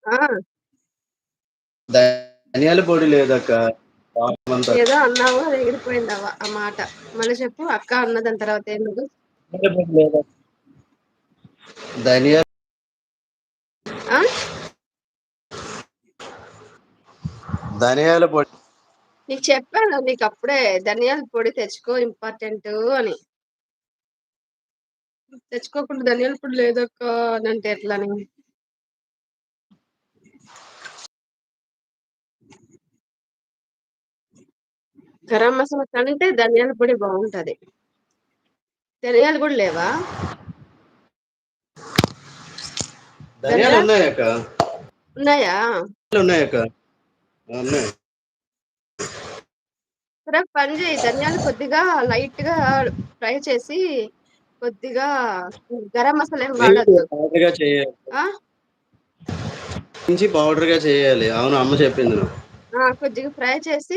ఆ! ధనియాల పొడి లేదక్క. పాపమంతా. ఏదో అన్నావు అది ఎగిరిపోయింది ఆ మాట. మళ్ళీ చెప్పు అక్క అన్న దాని తర్వాత ఏందది? ధనియా ఆ? ధనియాల పొడి. నీకు చెప్పాను నీకు అప్పుడే ధనియాల పొడి తెచ్చుకో ఇంపార్టెంట్ అని. తెచ్చుకోకుండా ధనియాల పొడి లేదక్క అని అంటే ఎట్లని? గరం మసాలా కంటే ధనియాల పొడి బాగుంటది. ధనియాలు కూడా లేవా? ధనియాలు ఉన్నాయక్క. ఉన్నాయా? ఉన్నాయక్క. ఉన్నాయి. సరే పని చేయి ధనియాలు కొద్దిగా లైట్ గా ఫ్రై చేసి కొద్దిగా గరం మసాలా ఏం వాడద్దు. పౌడర్‌గా చేయాలి. పౌడర్‌గా చేయాలి. అవును అమ్మ చెప్పింది నాకు. కొద్దిగా ఫ్రై చేసి